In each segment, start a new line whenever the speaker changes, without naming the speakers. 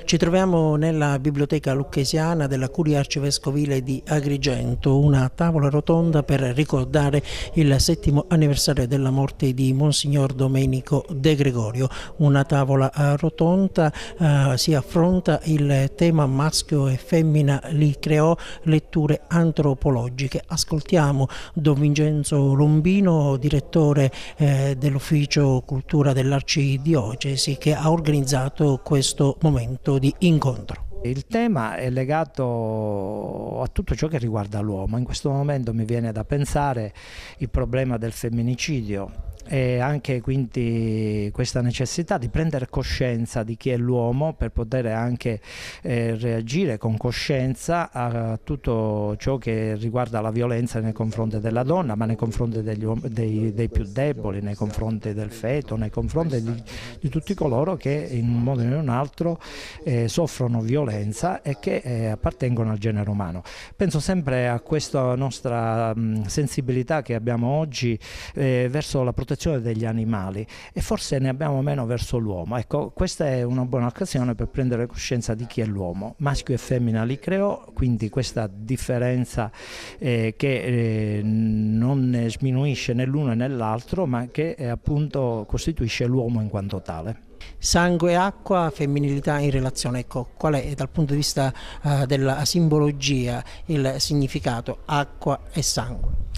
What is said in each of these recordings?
Ci troviamo nella biblioteca lucchesiana della Curia Arcivescovile di Agrigento, una tavola rotonda per ricordare il 7° anniversario della morte di Monsignor Domenico De Gregorio. Una tavola rotonda si affronta il tema maschio e femmina, li creò letture antropologiche. Ascoltiamo Don Vincenzo Lombino, direttore dell'Ufficio Cultura dell'Arcidiocesi, che ha organizzato questo momento di incontro.
Il tema è legato a tutto ciò che riguarda l'uomo. In questo momento mi viene da pensare il problema del femminicidio e anche quindi questa necessità di prendere coscienza di chi è l'uomo per poter anche reagire con coscienza a tutto ciò che riguarda la violenza nei confronti della donna, ma nei confronti dei più deboli, nei confronti del feto, nei confronti di tutti coloro che in un modo o in un altro soffrono violenza e che appartengono al genere umano. Penso sempre a questa nostra sensibilità che abbiamo oggi verso la protezione degli animali e forse ne abbiamo meno verso l'uomo. Ecco, questa è una buona occasione per prendere coscienza di chi è l'uomo. Maschio e femmina li creò, quindi questa differenza che non sminuisce né l'uno né l'altro, ma che appunto costituisce l'uomo in quanto tale.
Sangue e acqua, femminilità in relazione, ecco, qual è dal punto di vista della simbologia il significato acqua e sangue?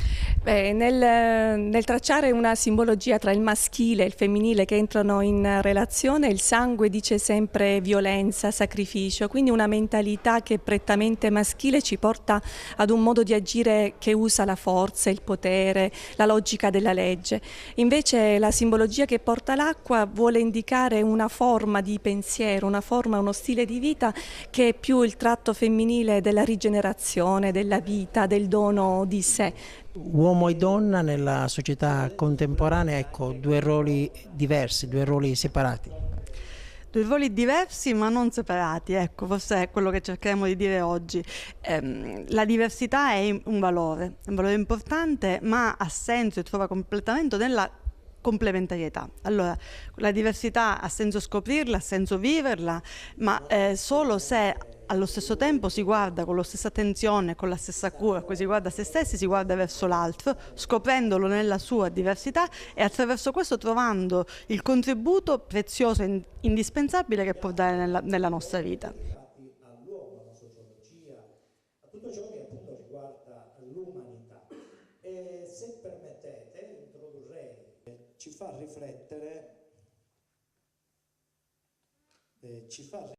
Nel tracciare una simbologia tra il maschile e il femminile che entrano in relazione, il sangue dice sempre violenza, sacrificio, quindi una mentalità che è prettamente maschile ci porta ad un modo di agire che usa la forza, il potere, la logica della legge. Invece la simbologia che porta l'acqua vuole indicare una forma di pensiero, una forma, uno stile di vita che è più il tratto femminile della rigenerazione, della vita, del dono di sé.
Uomo e donna nella società contemporanea, ecco, due ruoli diversi, due ruoli separati.
Due ruoli diversi ma non separati, ecco, forse è quello che cercheremo di dire oggi. La diversità è un valore importante, ma ha senso e trova completamento nella complementarietà. Allora, la diversità ha senso scoprirla, ha senso viverla, ma solo se allo stesso tempo si guarda con la stessa attenzione, con la stessa cura, cui si guarda se stessi, si guarda verso l'altro, scoprendolo nella sua diversità e attraverso questo trovando il contributo prezioso e indispensabile che può dare nella nostra vita.
All'uomo, alla sociologia, a tutto ciò che appunto riguarda l'umanità. E se permettete, introdurrei, ci fa riflettere